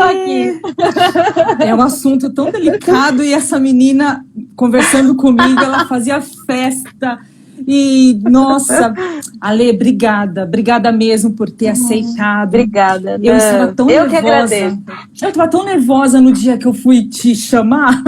aqui. É um assunto tão delicado e essa menina conversando comigo, ela fazia festa. E, nossa, Ale, obrigada mesmo por ter aceitado. Obrigada. Eu estava tão nervosa. Que agradeço. Eu estava tão nervosa no dia que eu fui te chamar,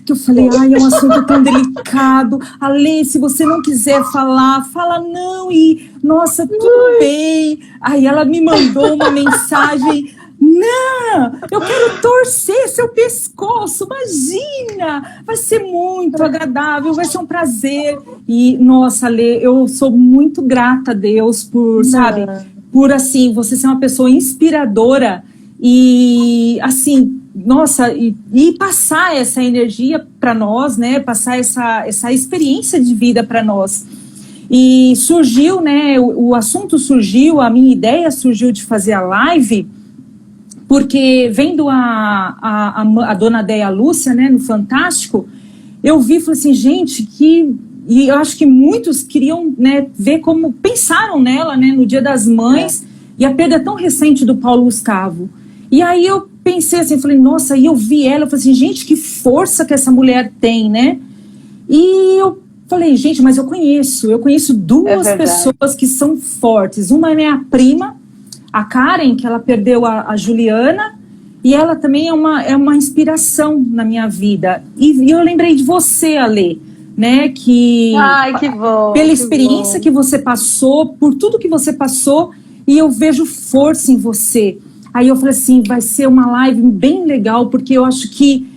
que eu falei, ai, é um assunto tão delicado. Ale, se você não quiser falar, fala não. E, nossa, tudo bem. Aí ela me mandou uma mensagem. Não, eu quero torcer seu pescoço, imagina, vai ser muito agradável, vai ser um prazer. E, nossa, Lê, eu sou muito grata a Deus por, sabe, por, assim, você ser uma pessoa inspiradora e, assim, nossa, e passar essa energia para nós, né, passar essa experiência de vida para nós. E surgiu, né, o assunto surgiu, a minha ideia surgiu de fazer a live, porque vendo a dona Déia Lúcia, né, no Fantástico, eu vi e falei assim, gente, e eu acho que muitos queriam, né, ver como pensaram nela, né, no Dia das Mães, e a perda tão recente do Paulo Gustavo. E aí eu pensei assim, falei, nossa, e eu vi ela, eu falei assim, gente, que força que essa mulher tem, né? E eu falei, gente, mas eu conheço duas pessoas que são fortes. Uma é minha prima, a Karen, que ela perdeu a Juliana, e ela também é uma inspiração na minha vida. E eu lembrei de você, Ale, né, que... Ai, que bom! Pela experiência que você passou, por tudo que você passou, e eu vejo força em você. Aí eu falei assim, vai ser uma live bem legal, porque eu acho que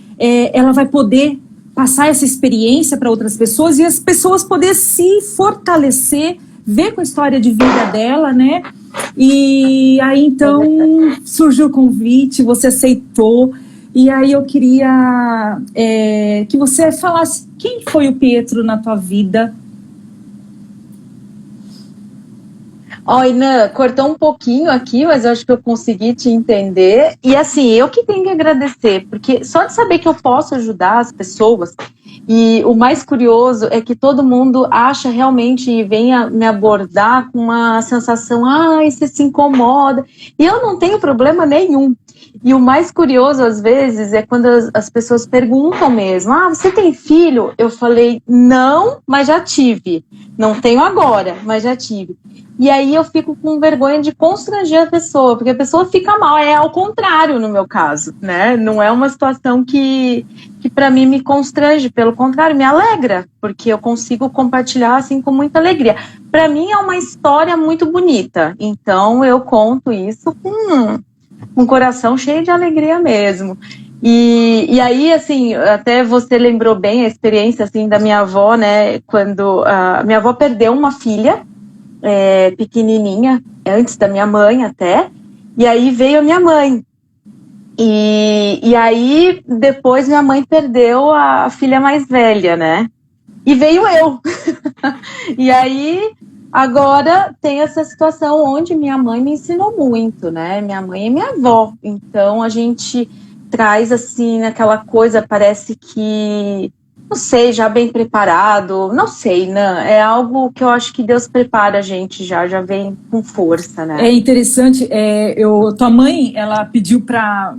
ela vai poder passar essa experiência para outras pessoas, e as pessoas poderem se fortalecer, ver com a história de vida dela, né? E aí então surgiu o convite, você aceitou, e aí eu queria que você falasse quem foi o Pietro na tua vida. Inan, cortou um pouquinho aqui, mas eu acho que eu consegui te entender. E assim, eu que tenho que agradecer, porque só de saber que eu posso ajudar as pessoas, e o mais curioso é que todo mundo acha realmente e vem me abordar com uma sensação, você se incomoda. E eu não tenho problema nenhum. E o mais curioso, às vezes, é quando as pessoas perguntam mesmo, você tem filho? Eu falei, não, mas já tive. Não tenho agora, mas já tive. E aí eu fico com vergonha de constranger a pessoa, porque a pessoa fica mal, é ao contrário no meu caso, né? Não é uma situação que para mim me constrange, pelo contrário, me alegra, porque eu consigo compartilhar assim com muita alegria. Para mim é uma história muito bonita, então eu conto isso com um coração cheio de alegria mesmo. E aí, assim, até você lembrou bem a experiência assim, da minha avó, né? Quando a minha avó perdeu uma filha, pequenininha, antes da minha mãe até, e aí veio a minha mãe. E aí, depois minha mãe perdeu a filha mais velha, né? E veio eu. E aí, agora tem essa situação onde minha mãe me ensinou muito, né? Minha mãe é minha avó. Então, a gente traz, assim, aquela coisa, parece que... não sei, já bem preparado, não sei, né? É algo que eu acho que Deus prepara a gente já vem com força, né? É interessante, tua mãe, ela pediu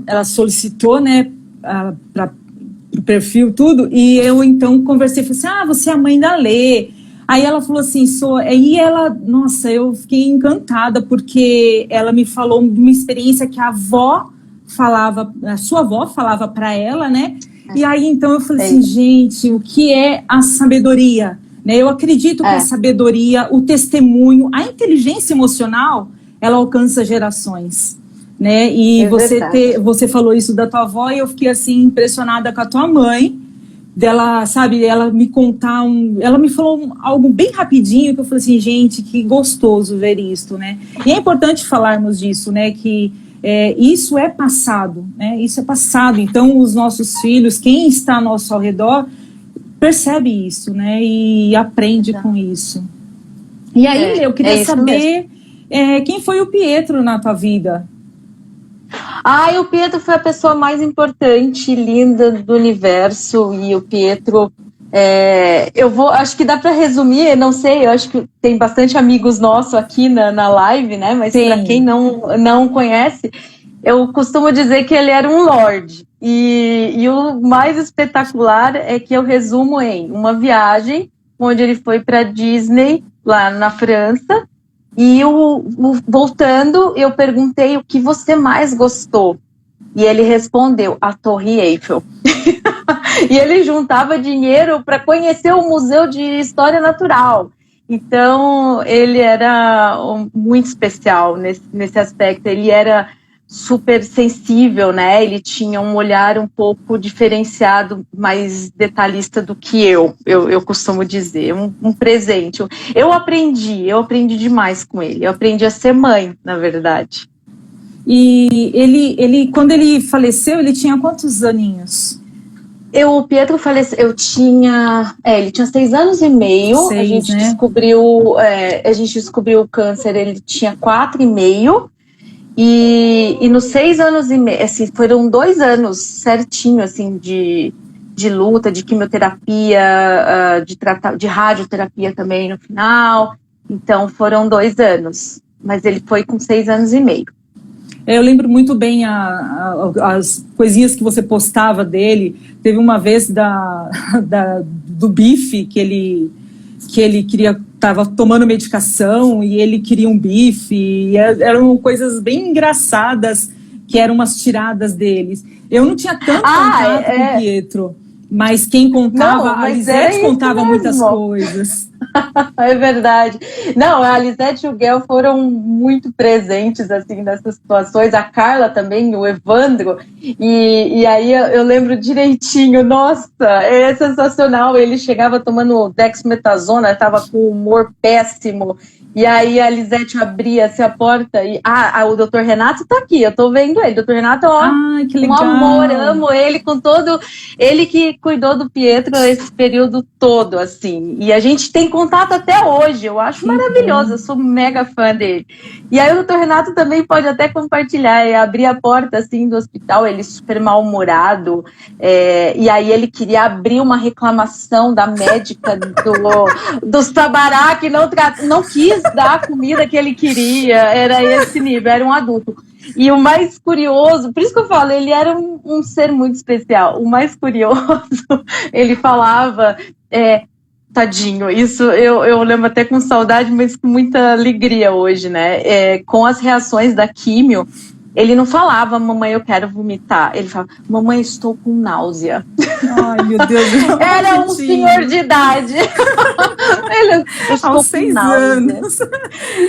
ela solicitou, né, para o perfil, tudo, e eu então conversei, falei assim, você é a mãe da Lê. Aí ela falou assim, aí ela, nossa, eu fiquei encantada, porque ela me falou de uma experiência que a sua avó falava para ela, né? E aí, então, eu falei assim, gente, o que é a sabedoria? Né? Eu acredito que a sabedoria, o testemunho, a inteligência emocional, ela alcança gerações. Né? E você falou isso da tua avó e eu fiquei, assim, impressionada com a tua mãe, dela, sabe, ela me contar ela me falou algo bem rapidinho, que eu falei assim, gente, que gostoso ver isso, né? E é importante falarmos disso, né, que isso é passado, né? Isso é passado. Então, os nossos filhos, quem está ao nosso redor, percebe isso, né? E aprende com isso. E aí, eu queria saber quem foi o Pietro na tua vida? O Pietro foi a pessoa mais importante, linda do universo. E o Pietro, acho que dá para resumir, não sei, eu acho que tem bastante amigos nossos aqui na live, né? Mas para quem não conhece, Eu costumo dizer que ele era um lorde. E o mais espetacular é que eu resumo em uma viagem onde ele foi para Disney, lá na França, e voltando, eu perguntei o que você mais gostou. E ele respondeu, a Torre Eiffel. E ele juntava dinheiro para conhecer o Museu de História Natural. Então, ele era muito especial nesse aspecto. Ele era super sensível, né? Ele tinha um olhar um pouco diferenciado, mais detalhista do que eu costumo dizer. Um presente. Eu aprendi demais com ele. Eu aprendi a ser mãe, na verdade. E ele, quando ele faleceu, ele tinha quantos aninhos? O Pietro faleceu, ele tinha 6 anos e meio, a gente descobriu o câncer, ele tinha 4,5, e nos 6 anos e meio, assim, foram 2 anos certinho, assim, de luta, de quimioterapia, de radioterapia também no final, então foram 2 anos, mas ele foi com 6 anos e meio. Eu lembro muito bem as coisinhas que você postava dele. Teve uma vez do bife que ele queria, estava tomando medicação e ele queria um bife. E eram coisas bem engraçadas que eram umas tiradas deles. Eu não tinha tanto contato com o Pietro, mas quem contava, a Lisete contava muitas coisas. É verdade. Não, a Lisete e o Guel foram muito presentes assim, nessas situações, a Carla também, o Evandro, e aí eu lembro direitinho, nossa, é sensacional, ele chegava tomando dexmetasona, estava com humor péssimo, e aí a Lisete abria-se a porta e o doutor Renato tá aqui, eu tô vendo ele, o doutor Renato, que legal. Um amor, amo ele com todo, ele que cuidou do Pietro esse período todo, assim, e a gente tem contato até hoje, eu acho maravilhoso, eu sou mega fã dele. E aí o doutor Renato também pode até compartilhar, abrir a porta assim do hospital, ele super mal-humorado, e aí ele queria abrir uma reclamação da médica do Sabará, que não quis dar a comida que ele queria, era esse nível, era um adulto. E o mais curioso, por isso que eu falo, ele era um ser muito especial, o mais curioso, ele falava... Tadinho, isso eu lembro até com saudade, mas com muita alegria hoje, né? Com as reações da químio, ele não falava, mamãe, eu quero vomitar. Ele falava, mamãe, estou com náusea. Ai, meu Deus. Era um senhor de idade. Ele aos 6 anos.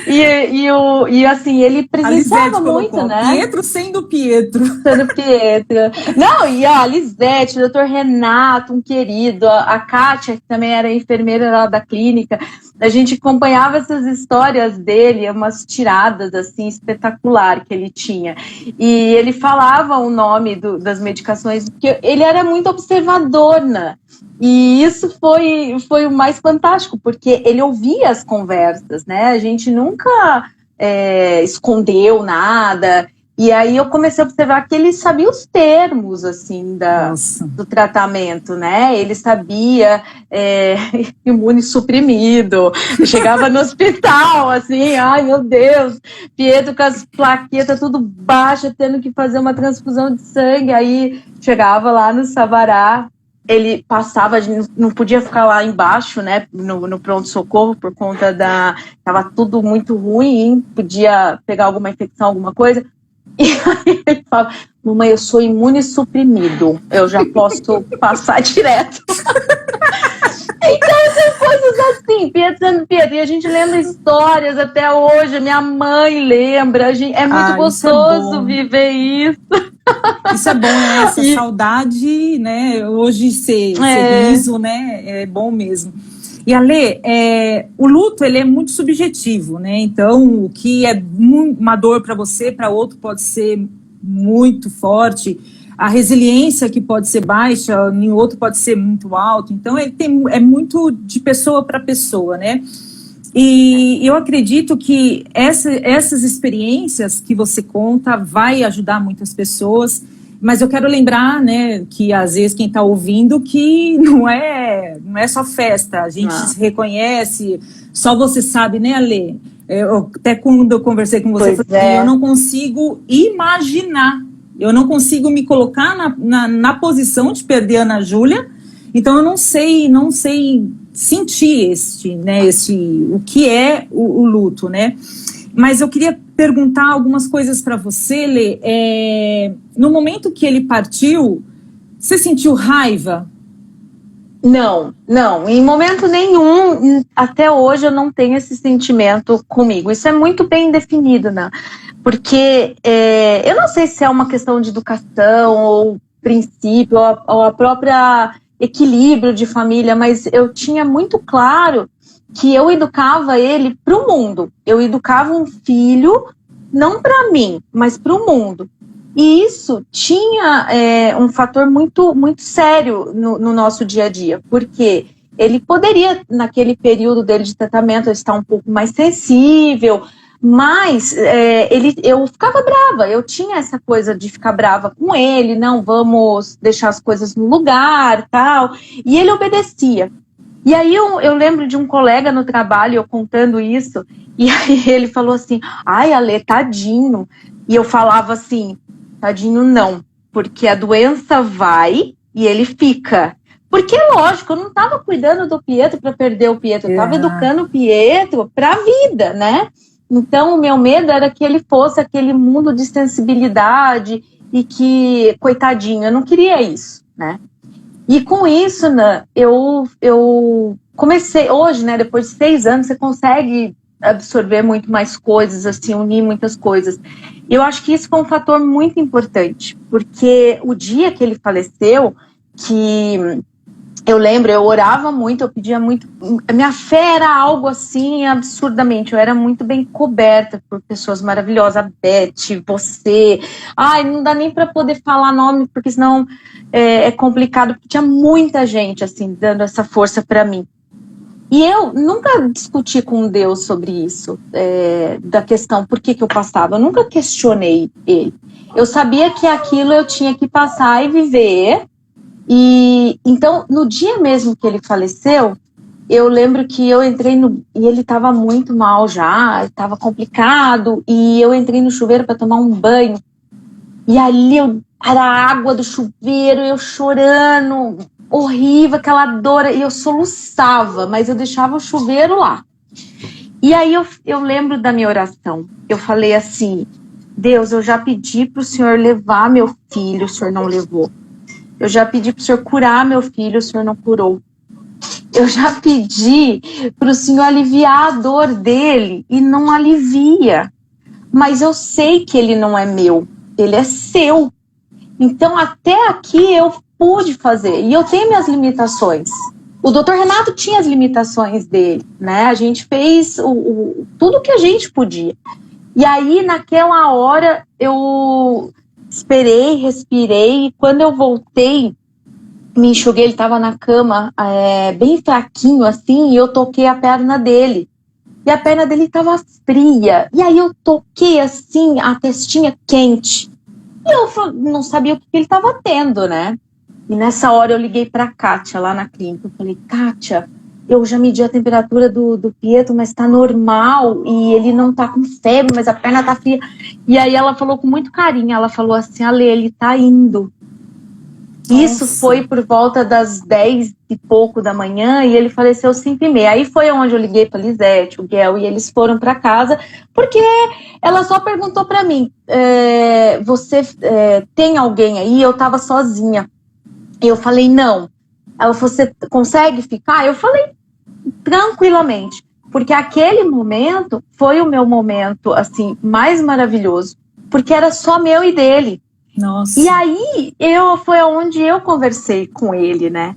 E assim, ele presenciava muito, colocou, né? Pietro sendo Pietro. Sendo Pietro. Não, e a Lisete, o doutor Renato, um querido, a Kátia, que também era enfermeira lá da clínica, a gente acompanhava essas histórias dele, umas tiradas, assim, espetacular que ele tinha. E ele falava o nome das medicações, porque ele era muito observador, né? E isso foi o mais fantástico, porque ele ouvia as conversas, né? A gente nunca escondeu nada. E aí eu comecei a observar que ele sabia os termos, assim, do tratamento, né? Ele sabia imunossuprimido, chegava no hospital, assim, ai meu Deus, Pietro com as plaquetas tudo baixas, tendo que fazer uma transfusão de sangue, aí chegava lá no Sabará, ele passava, não podia ficar lá embaixo, né, no pronto-socorro, por conta tava tudo muito ruim, podia pegar alguma infecção, alguma coisa. E aí ele fala, mamãe, eu sou imunossuprimido, eu já posso passar direto. Então são coisas assim, Pietro, e a gente lembra histórias até hoje, minha mãe lembra, é muito gostoso viver isso. Isso é bom, né? Essa saudade, né? Hoje ser riso, né? É bom mesmo. E Ale, o luto ele é muito subjetivo, né? Então, o que é uma dor para você, para outro pode ser muito forte. A resiliência que pode ser baixa, em outro pode ser muito alto. Então, é muito de pessoa para pessoa, né? E eu acredito que essas experiências que você conta vai ajudar muitas pessoas. Mas eu quero lembrar, né, que às vezes quem está ouvindo que não é não é só festa, a gente se reconhece, só você sabe, né, Alê? Até quando eu conversei com você, eu não consigo imaginar, eu não consigo me colocar na posição de perder a Ana Júlia, então eu não sei sentir o que é o luto, né? Mas eu queria perguntar algumas coisas para você, Lê. No momento que ele partiu, você sentiu raiva? Não, em momento nenhum, até hoje eu não tenho esse sentimento comigo. Isso é muito bem definido, né? Porque eu não sei se é uma questão de educação ou princípio, ou a própria equilíbrio de família, mas eu tinha muito claro que eu educava ele para o mundo. Eu educava um filho, não para mim, mas para o mundo. E isso tinha um fator muito, muito sério no nosso dia a dia, porque ele poderia, naquele período dele de tratamento, estar um pouco mais sensível, mas eu ficava brava, eu tinha essa coisa de ficar brava com ele, não, vamos deixar as coisas no lugar, tal, e ele obedecia. E aí eu lembro de um colega no trabalho, eu contando isso, e aí ele falou assim, ai, Alê, tadinho. E eu falava assim, tadinho não, porque a doença vai e ele fica. Porque, lógico, eu não estava cuidando do Pietro para perder o Pietro, eu estava educando o Pietro para a vida, né? Então, o meu medo era que ele fosse aquele mundo de sensibilidade e que, coitadinho, eu não queria isso, né? E com isso, né, eu comecei, hoje, né, depois de 6 anos, você consegue absorver muito mais coisas, assim, unir muitas coisas. E eu acho que isso foi um fator muito importante, porque o dia que ele faleceu, que eu lembro, eu orava muito, eu pedia muito, a minha fé era algo assim, absurdamente, eu era muito bem coberta por pessoas maravilhosas, a Beth, você, ai, não dá nem para poder falar nome, porque senão é complicado, porque tinha muita gente, assim, dando essa força para mim. E eu nunca discuti com Deus sobre isso, da questão por que eu passava, eu nunca questionei ele. Eu sabia que aquilo eu tinha que passar e viver. E então, no dia mesmo que ele faleceu, eu lembro que eu entrei e ele estava muito mal já, estava complicado, e eu entrei no chuveiro para tomar um banho, e ali era a água do chuveiro, eu chorando, horrível, aquela dor, e eu soluçava, mas eu deixava o chuveiro lá. E aí eu lembro da minha oração, eu falei assim, Deus, eu já pedi para o Senhor levar meu filho, o Senhor não levou. Eu já pedi para o Senhor curar meu filho, o Senhor não curou. Eu já pedi para o Senhor aliviar a dor dele e não alivia. Mas eu sei que ele não é meu, ele é seu. Então até aqui eu pude fazer. E eu tenho minhas limitações. O doutor Renato tinha as limitações dele, né? A gente fez tudo que a gente podia. E aí naquela hora eu esperei, respirei, e quando eu voltei, me enxuguei, ele estava na cama, bem fraquinho assim, e eu toquei a perna dele. E a perna dele estava fria. E aí eu toquei assim, a testinha quente. E eu não sabia o que ele estava tendo, né? E nessa hora eu liguei para a Kátia, lá na clínica. Eu falei, Kátia, eu já medi a temperatura do Pietro, mas está normal, e ele não está com febre, mas a perna está fria. E aí ela falou com muito carinho, ela falou assim, Ale, ele está indo. Nossa. Isso foi por volta das 10 e pouco da manhã, e ele faleceu 5h30. Aí foi onde eu liguei para Lisete, o Guel, e eles foram para casa, porque ela só perguntou para mim, você tem alguém aí? Eu estava sozinha. Eu falei, não. Ela falou, você consegue ficar? Eu falei, tranquilamente. Porque aquele momento foi o meu momento, assim, mais maravilhoso. Porque era só meu e dele. Nossa. E aí, foi onde eu conversei com ele, né?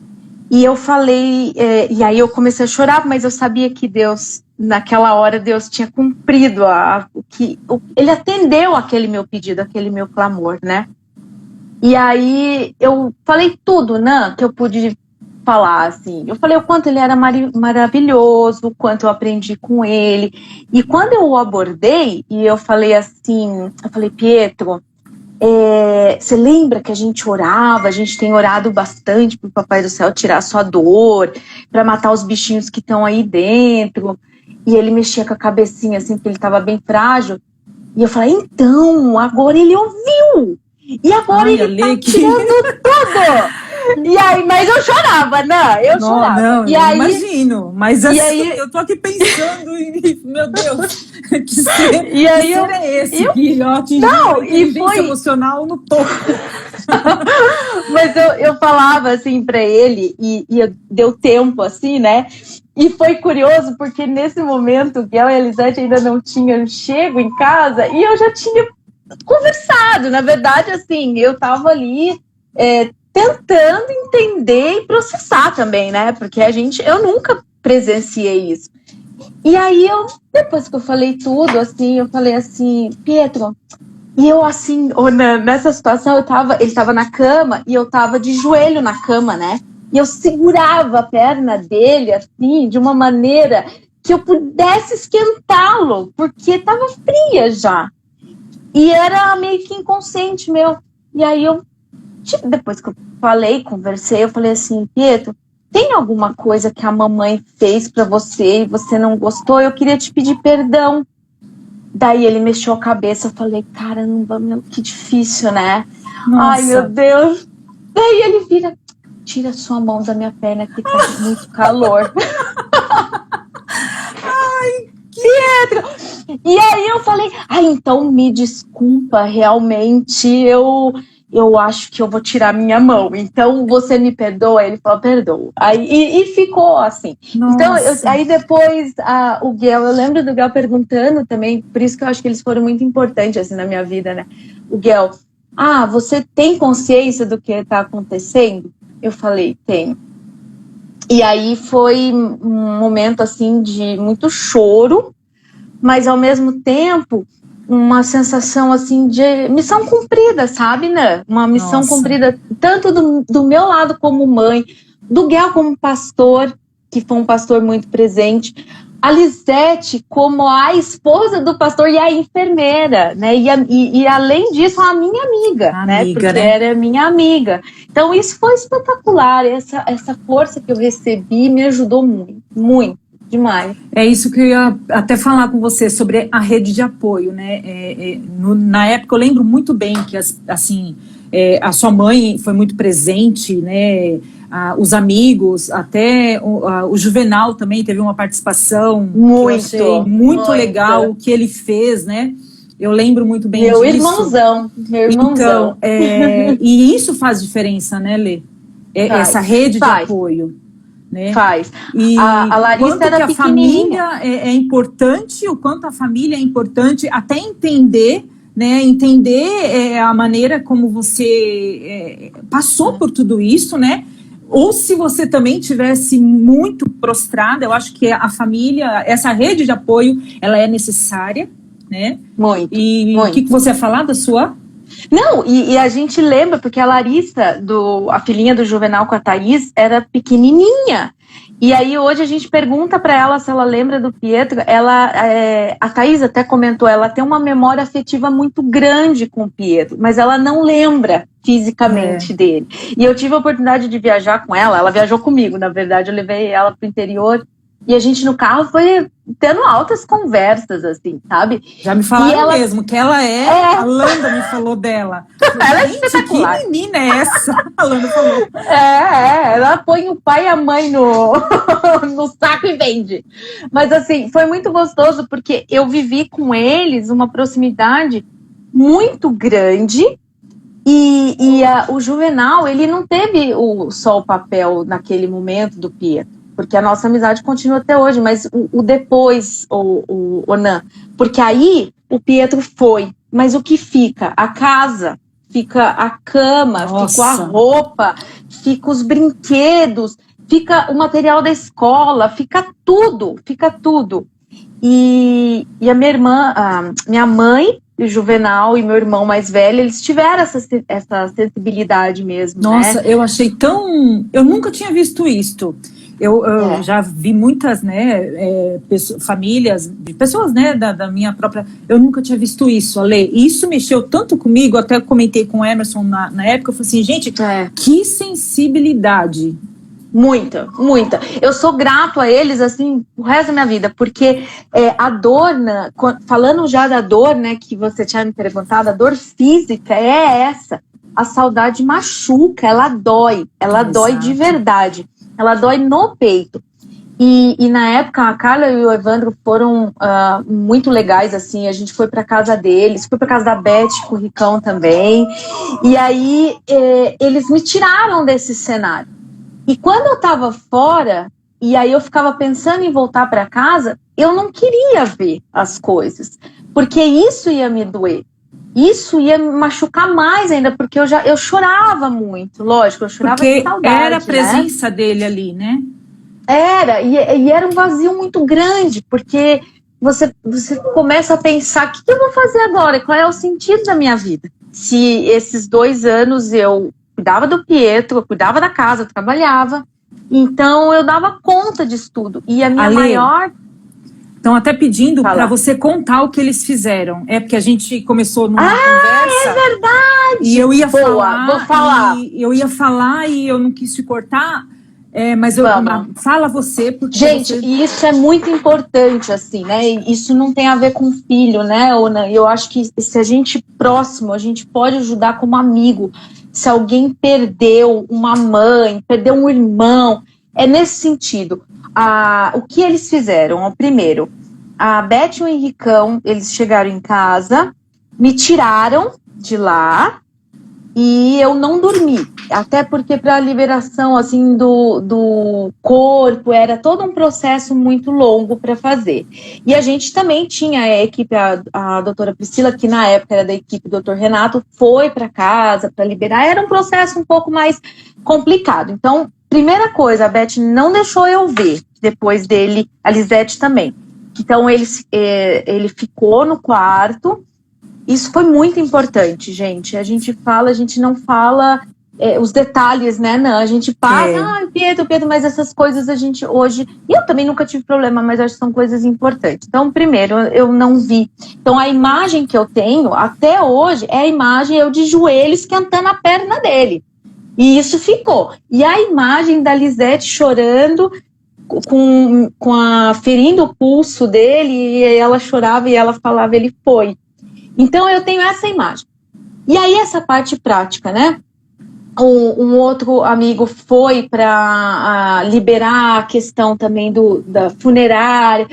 E eu falei, e aí eu comecei a chorar, mas eu sabia que Deus, naquela hora, Deus tinha cumprido ele atendeu aquele meu pedido, aquele meu clamor, né? E aí eu falei tudo, né, que eu pude falar, assim. Eu falei o quanto ele era maravilhoso, o quanto eu aprendi com ele. E quando eu o abordei, e eu falei assim, Pietro, você lembra que a gente orava, a gente tem orado bastante pro Papai do Céu tirar a sua dor, para matar os bichinhos que estão aí dentro. E ele mexia com a cabecinha assim, porque ele estava bem frágil. E eu falei, então, agora ele ouviu. E agora ele tá tirando tudo. E aí, mas eu chorava, né? Eu chorava. Não, e eu aí, imagino. Mas assim, aí, eu tô aqui pensando e, meu Deus, que ser, e aí que ser é esse? Que atingiu a inteligência emocional no topo. Mas eu falava assim pra ele, e deu tempo assim, né? E foi curioso, porque nesse momento o Guel e a Elisete ainda não tinham chego em casa, e eu já tinha conversado. Na verdade, assim, eu tava ali tentando entender e processar também, né? Porque eu nunca presenciei isso. E aí, depois que eu falei tudo, assim, eu falei assim, Pietro, e eu assim, nessa situação, ele tava na cama, e eu tava de joelho na cama, né? E eu segurava a perna dele, assim, de uma maneira que eu pudesse esquentá-lo, porque tava fria já. E era meio que inconsciente meu. E aí depois que eu conversei, eu falei assim, Pietro, tem alguma coisa que a mamãe fez pra você e você não gostou? Eu queria te pedir perdão. Daí ele mexeu a cabeça, eu falei, caramba, que difícil, né? Nossa. Ai, meu Deus. Daí ele vira, tira sua mão da minha perna que tá muito calor. Ai, Pietro! E aí eu falei, então me desculpa, realmente eu acho que eu vou tirar minha mão. Então você me perdoa? Ele falou, perdoa. Aí, e ficou assim. Nossa. Então, aí depois o Guel, eu lembro do Guel perguntando também, por isso que eu acho que eles foram muito importantes assim, na minha vida, né? O Guel, você tem consciência do que está acontecendo? Eu falei, tenho. E aí foi um momento assim de muito choro, mas ao mesmo tempo uma sensação assim de missão cumprida, sabe, né? Uma missão cumprida tanto do meu lado como mãe, do Guel como pastor, que foi um pastor muito presente, a Lisete como a esposa do pastor e a enfermeira, né? E além disso, a minha amiga, né? Porque era minha amiga. Então isso foi espetacular, essa força que eu recebi me ajudou muito, muito. Demais. É isso que eu ia até falar com você sobre a rede de apoio, né? Na época eu lembro muito bem que a sua mãe foi muito presente, né? Os amigos, até o Juvenal também teve uma participação muito, que eu achei muito legal o que ele fez, né? Eu lembro muito bem disso. Meu irmãozão. Então, e isso faz diferença, né, Lê? Essa rede de apoio. Né? Faz. E a Larissa era a família é importante, o quanto a família é importante, até entender, né? Entender a maneira como você passou por tudo isso, né? Ou se você também tivesse muito prostrada, eu acho que a família, essa rede de apoio, ela é necessária, né? Muito. E o que você ia falar da sua? Não, e a gente lembra, porque a Larissa, a filhinha do Juvenal com a Thaís, era pequenininha. E aí hoje a gente pergunta para ela se ela lembra do Pietro. A Thaís até comentou, ela tem uma memória afetiva muito grande com o Pietro, mas ela não lembra fisicamente dele. E eu tive a oportunidade de viajar com ela viajou comigo, na verdade, eu levei ela pro interior. E a gente no carro foi tendo altas conversas, assim, sabe? Já me falaram mesmo, que ela a Landa me falou dela. Ela é espetacular. Que menina é essa? A Landa falou. Ela põe o pai e a mãe no saco e vende. Mas assim, foi muito gostoso, porque eu vivi com eles uma proximidade muito grande. E o Juvenal, ele não teve só o papel naquele momento do Pietro. Porque a nossa amizade continua até hoje, mas o depois, o Onan, porque aí o Pietro foi, mas o que fica? A casa, fica a cama, fica a roupa, fica os brinquedos, fica o material da escola, fica tudo. E a minha irmã, minha mãe, o Juvenal e meu irmão mais velho, eles tiveram essa sensibilidade mesmo. Nossa, né? Eu achei eu nunca tinha visto isto. Eu já vi muitas, né, famílias, pessoas, né, da minha própria... Eu nunca tinha visto isso, Ale. E isso mexeu tanto comigo, até comentei com o Emerson na época, eu falei assim, gente, que sensibilidade. Muita, muita. Eu sou grato a eles, assim, o resto da minha vida, porque a dor, falando já da dor, né, que você tinha me perguntado, a dor física é essa. A saudade machuca, ela dói de verdade. Ela dói no peito. E na época, a Carla e o Evandro foram muito legais, assim, a gente foi para casa deles, foi para casa da Beth com o Ricão também, e aí eles me tiraram desse cenário. E quando eu tava fora, e aí eu ficava pensando em voltar para casa, eu não queria ver as coisas, porque isso ia me doer. Isso ia me machucar mais ainda, porque eu chorava muito, lógico, eu chorava de saudade. Porque era a presença dele ali, né? Era, e era um vazio muito grande, porque você começa a pensar, o que eu vou fazer agora? Qual é o sentido da minha vida? Se esses 2 anos eu cuidava do Pietro, eu cuidava da casa, eu trabalhava, então eu dava conta disso tudo. E a minha maior... Estão até pedindo para você contar o que eles fizeram. É porque a gente começou numa conversa. É verdade! E eu ia vou falar. Eu ia falar e eu não quis te cortar. Mas fala você, porque gente, e isso é muito importante, assim, né? Isso não tem a ver com filho, né, Ona? Eu acho que se a gente próximo, a gente pode ajudar como amigo. Se alguém perdeu uma mãe, perdeu um irmão, é nesse sentido. O que eles fizeram? Primeiro, a Beth e o Henricão, eles chegaram em casa, me tiraram de lá e eu não dormi. Até porque para a liberação assim, do corpo era todo um processo muito longo para fazer. E a gente também tinha a equipe, a doutora Priscila, que na época era da equipe do doutor Renato, foi para casa para liberar. Era um processo um pouco mais complicado. Então, primeira coisa, a Beth não deixou eu ver, depois dele, a Lisete também. Então, ele ficou no quarto. Isso foi muito importante, gente. A gente não fala os detalhes, né? Não, a gente passa, Pietro, mas essas coisas a gente hoje... E eu também nunca tive problema, mas acho que são coisas importantes. Então, primeiro, eu não vi. Então, a imagem que eu tenho, até hoje, é a imagem eu de joelho esquentando a perna dele. E isso ficou. E a imagem da Lisete chorando, ferindo o pulso dele, e ela chorava e ela falava, ele foi. Então eu tenho essa imagem. E aí essa parte prática, né? Um outro amigo foi para liberar a questão também da funerária.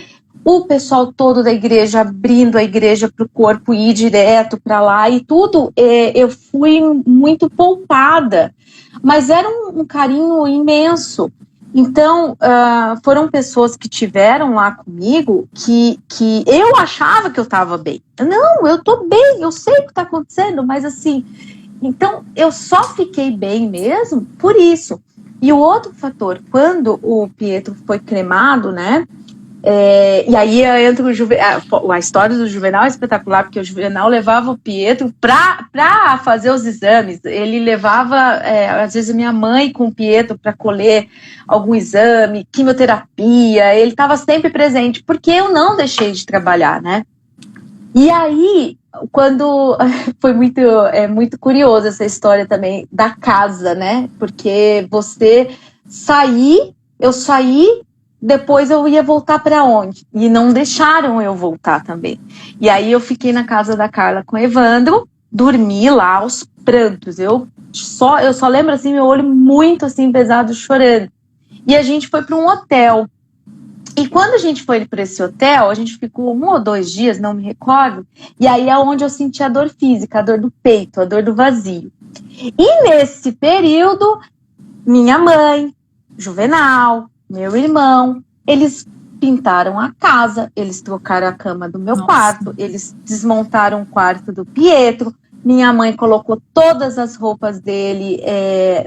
O pessoal todo da igreja, abrindo a igreja para o corpo ir direto para lá e tudo, eu fui muito poupada, mas era um carinho imenso. Então, foram pessoas que tiveram lá comigo que eu achava que eu estava bem. Não, eu estou bem, eu sei o que está acontecendo, mas assim, então eu só fiquei bem mesmo por isso. E o outro fator, quando o Pietro foi cremado, né? E aí entra a história do Juvenal é espetacular, porque o Juvenal levava o Pietro para fazer os exames. Ele levava, às vezes, a minha mãe com o Pietro para colher algum exame, quimioterapia. Ele estava sempre presente, porque eu não deixei de trabalhar, né? E aí, quando foi muito curioso essa história também da casa, né? Porque eu saí, depois eu ia voltar para onde? E não deixaram eu voltar também. E aí eu fiquei na casa da Carla com o Evandro, dormi lá aos prantos. Eu só lembro assim, meu olho muito assim pesado, chorando. E a gente foi para um hotel. E quando a gente foi para esse hotel, a gente ficou 1 ou 2 dias, não me recordo. E aí é onde eu senti a dor física, a dor do peito, a dor do vazio. E nesse período, minha mãe, Juvenal, meu irmão, eles pintaram a casa, eles trocaram a cama do meu quarto, eles desmontaram o quarto do Pietro, minha mãe colocou todas as roupas dele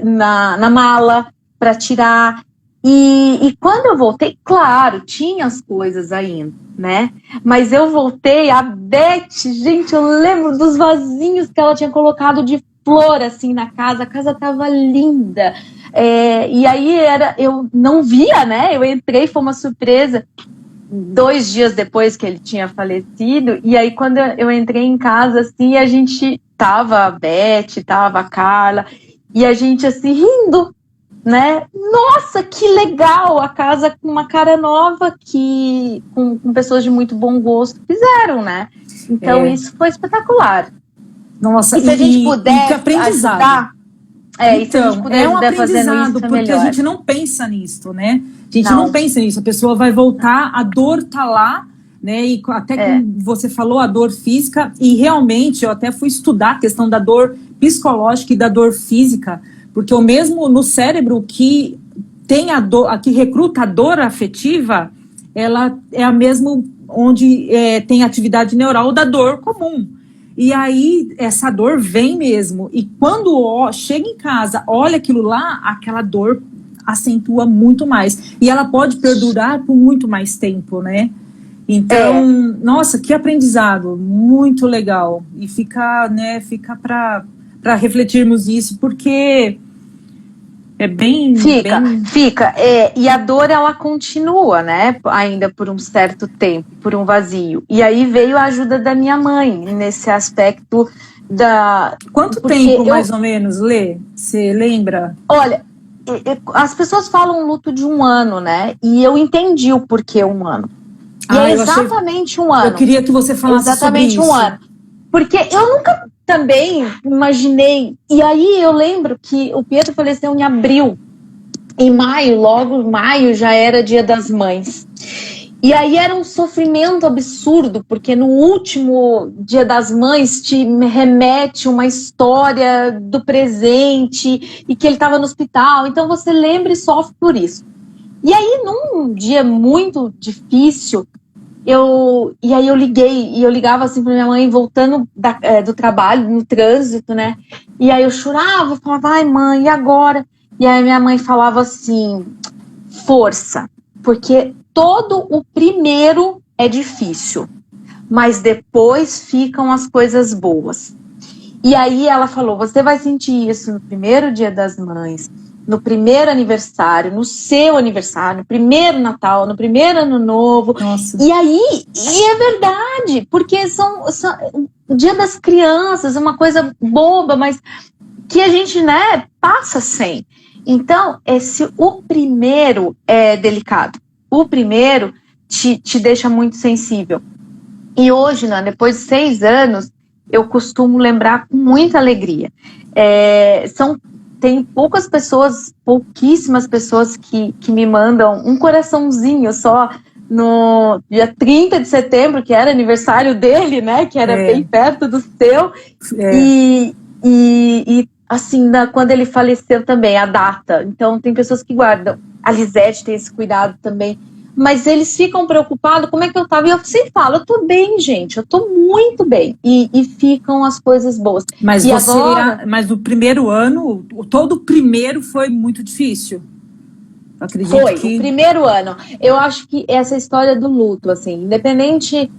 na mala para tirar. E quando eu voltei, claro, tinha as coisas ainda, né? Mas eu voltei, a Beth, gente, eu lembro dos vasinhos que ela tinha colocado de flor, assim, na casa. A casa tava linda. E aí eu não via, né? Eu entrei, foi uma surpresa. 2 dias depois que ele tinha falecido, e aí quando eu entrei em casa, assim, a gente tava a Beth, tava a Carla, e a gente assim, rindo, né? Nossa, que legal! A casa com uma cara nova que com pessoas de muito bom gosto fizeram, né? Então isso foi espetacular. Nossa, e se a gente que puder aprendizado. ajudar, e se a gente puder é um ajudar fazendo aprendizado, isso, é porque melhor. a gente não pensa nisso, né? A gente não pensa nisso. A pessoa vai voltar, a dor tá lá, né? E até como você falou, a dor física, e realmente eu até fui estudar a questão da dor psicológica e da dor física, porque o mesmo no cérebro que tem a dor, que recruta a dor afetiva, ela é a mesma onde tem atividade neural da dor comum. E aí, essa dor vem mesmo. E quando chega em casa, olha aquilo lá, aquela dor acentua muito mais. E ela pode perdurar por muito mais tempo, né? Então, nossa, que aprendizado. Muito legal. E fica para refletirmos isso, porque é bem... Fica. E a dor, ela continua, né? Ainda por um certo tempo, por um vazio. E aí veio a ajuda da minha mãe, nesse aspecto da... Quanto tempo, mais ou menos, Lê? Você lembra? Olha, as pessoas falam luto de 1 ano, né? E eu entendi o porquê 1 ano. E é exatamente 1 ano. Eu queria que você falasse exatamente sobre isso. 1 ano. Porque eu nunca também imaginei. E aí eu lembro que o Pietro faleceu em abril. Em maio, logo em maio, já era Dia das Mães. E aí era um sofrimento absurdo, porque no último Dia das Mães te remete uma história do presente e que ele estava no hospital. Então você lembra e sofre por isso. E aí, num dia muito difícil, eu liguei, e eu ligava assim pra minha mãe, voltando do trabalho, no trânsito, né? E aí eu chorava, falava, ai mãe, e agora? E aí minha mãe falava assim, força, porque todo o primeiro é difícil, mas depois ficam as coisas boas. E aí ela falou, você vai sentir isso no primeiro Dia das Mães, no primeiro aniversário, no seu aniversário, no primeiro Natal, no primeiro Ano Novo. Nossa. E é verdade, porque o Dia das Crianças é uma coisa boba, mas que a gente, né, passa sem. Então, o primeiro é delicado. O primeiro te deixa muito sensível. E hoje, né, depois de 6 anos, eu costumo lembrar com muita alegria. Tem pouquíssimas pessoas que me mandam um coraçãozinho só no dia 30 de setembro, que era aniversário dele, né? Que era bem perto do seu. E assim, quando ele faleceu também, a data. Então, tem pessoas que guardam. A Lisete tem esse cuidado também. Mas eles ficam preocupados, como é que eu tava? E eu sempre falo, eu tô bem, gente, eu tô muito bem. E ficam as coisas boas. Mas mas no primeiro ano, todo o primeiro foi muito difícil. O primeiro ano. Eu acho que essa história do luto, assim, independente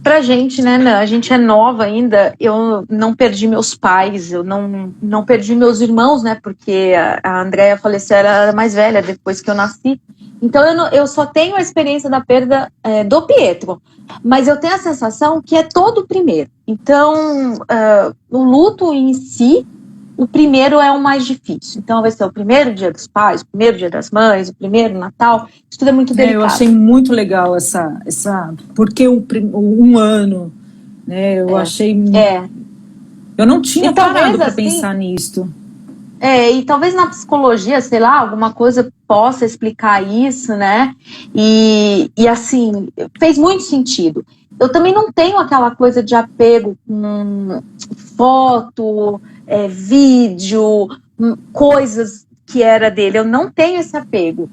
pra gente, né, a gente é nova ainda, eu não perdi meus pais, eu não perdi meus irmãos, né, porque a Andréia faleceu, ela era mais velha depois que eu nasci. Então eu só tenho a experiência da perda do Pietro, mas eu tenho a sensação que é todo o primeiro. Então, o luto em si, o primeiro é o mais difícil. Então vai ser o primeiro Dia dos Pais, o primeiro Dia das Mães, o primeiro Natal, isso tudo é muito delicado. Eu achei muito legal essa porque 1 ano, né? Eu achei... Eu não tinha parado para pensar nisso. E talvez na psicologia, sei lá, alguma coisa possa explicar isso, né? E assim, fez muito sentido. Eu também não tenho aquela coisa de apego com foto, vídeo, coisas que era dele. Eu não tenho esse apego.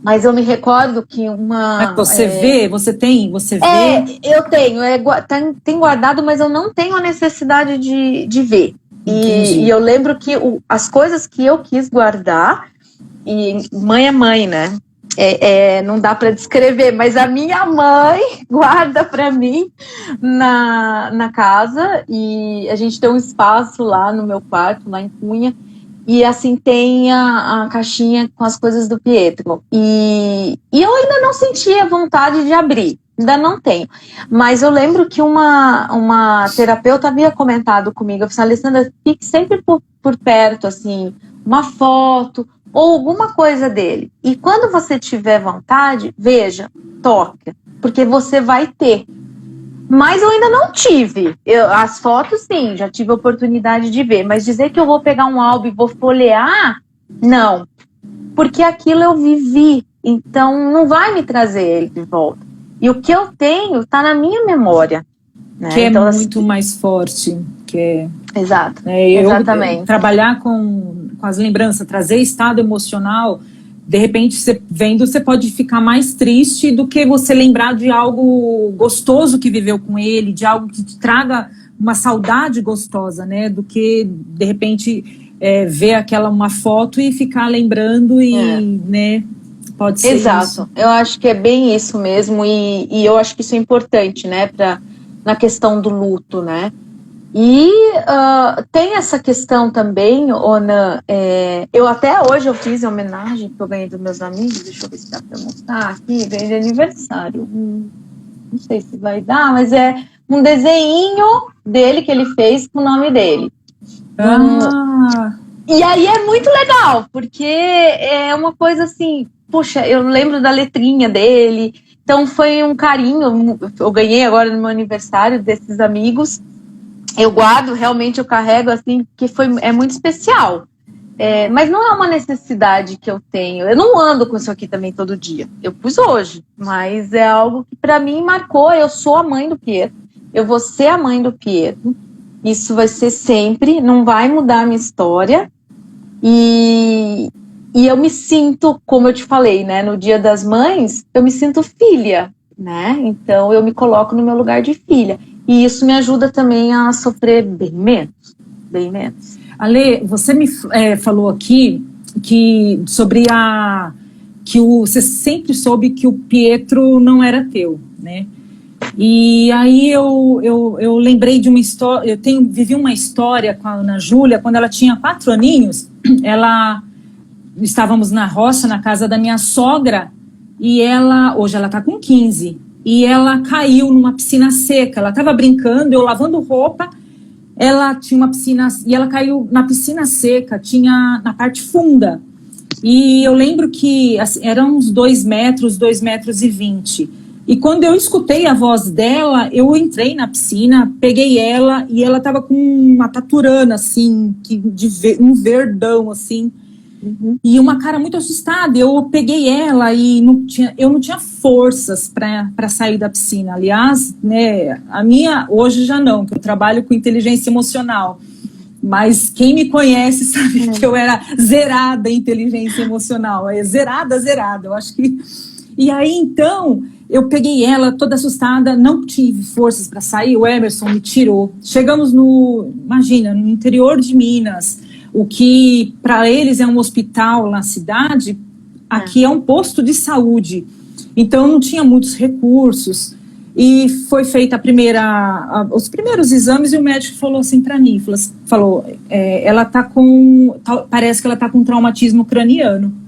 Mas eu me recordo que uma... Você vê? Você vê? Eu tenho. Tem guardado, mas eu não tenho a necessidade de ver. E eu lembro que as coisas que eu quis guardar, e mãe é mãe, né? Não dá para descrever, mas a minha mãe guarda para mim na casa, e a gente tem um espaço lá no meu quarto, lá em Cunha, E assim tem a caixinha com as coisas do Pietro. E eu ainda não sentia vontade de abrir, ainda não tenho. Mas eu lembro que uma terapeuta havia comentado comigo, eu falei, Alessandra, fique sempre por perto, assim, uma foto ou alguma coisa dele. E quando você tiver vontade, veja, toca, porque você vai ter. Mas eu ainda não tive. As fotos, sim, já tive a oportunidade de ver. Mas dizer que eu vou pegar um álbum e vou folhear, não. Porque aquilo eu vivi. Então, não vai me trazer ele de volta. E o que eu tenho está na minha memória. Né? Que então, é muito mais forte. Exato. Exatamente. Trabalhar com as lembranças, trazer estado emocional... De repente, você pode ficar mais triste do que você lembrar de algo gostoso que viveu com ele, de algo que te traga uma saudade gostosa, né? Do que, de repente, ver uma foto e ficar lembrando né? Pode ser Exato. Isso. Eu acho que é bem isso mesmo e eu acho que isso é importante, né? Na questão do luto, né? E tem essa questão também, Ona, eu até hoje eu fiz a homenagem que eu ganhei dos meus amigos, deixa eu ver se dá para mostrar aqui, ganhei de aniversário, não sei se vai dar, mas é um desenho dele que ele fez com o nome dele. E aí é muito legal, porque é uma coisa assim, puxa, eu lembro da letrinha dele, então foi um carinho, eu ganhei agora no meu aniversário desses amigos. Eu guardo, realmente eu carrego assim, que é muito especial. Mas não é uma necessidade que eu tenho. Eu não ando com isso aqui também todo dia. Eu pus hoje, mas é algo que para mim marcou. Eu sou a mãe do Pietro. Eu vou ser a mãe do Pietro. Isso vai ser sempre, não vai mudar a minha história. E eu me sinto, como eu te falei, né, no Dia das Mães, eu me sinto filha, né? Então eu me coloco no meu lugar de filha. E isso me ajuda também a sofrer bem menos. Ale, você me falou aqui sobre que você sempre soube que o Pietro não era teu, né? E aí eu lembrei de uma história, vivi uma história com a Ana Júlia, quando ela tinha 4 aninhos, estávamos na roça, na casa da minha sogra, e hoje ela está com 15, e ela caiu numa piscina seca. Ela estava brincando, eu lavando roupa, ela tinha uma piscina, e ela caiu na piscina seca, tinha na parte funda. E eu lembro que assim, eram uns 2 metros, 2,20 metros. E quando eu escutei a voz dela, eu entrei na piscina, peguei ela, e ela estava com uma taturana, assim, um verdão, assim. Uhum. E uma cara muito assustada. Eu peguei ela e eu não tinha forças para sair da piscina. Aliás, né, a minha, hoje já não, que eu trabalho com inteligência emocional. Mas quem me conhece sabe que eu era zerada em inteligência emocional. Zerada. Eu acho que... E aí, então, eu peguei ela toda assustada, não tive forças para sair, o Emerson me tirou. Chegamos no interior de Minas, o que para eles é um hospital na cidade, aqui é um posto de saúde. Então não tinha muitos recursos. E foi feita os primeiros exames e o médico falou assim para mim, ela tá parece que ela está com traumatismo craniano.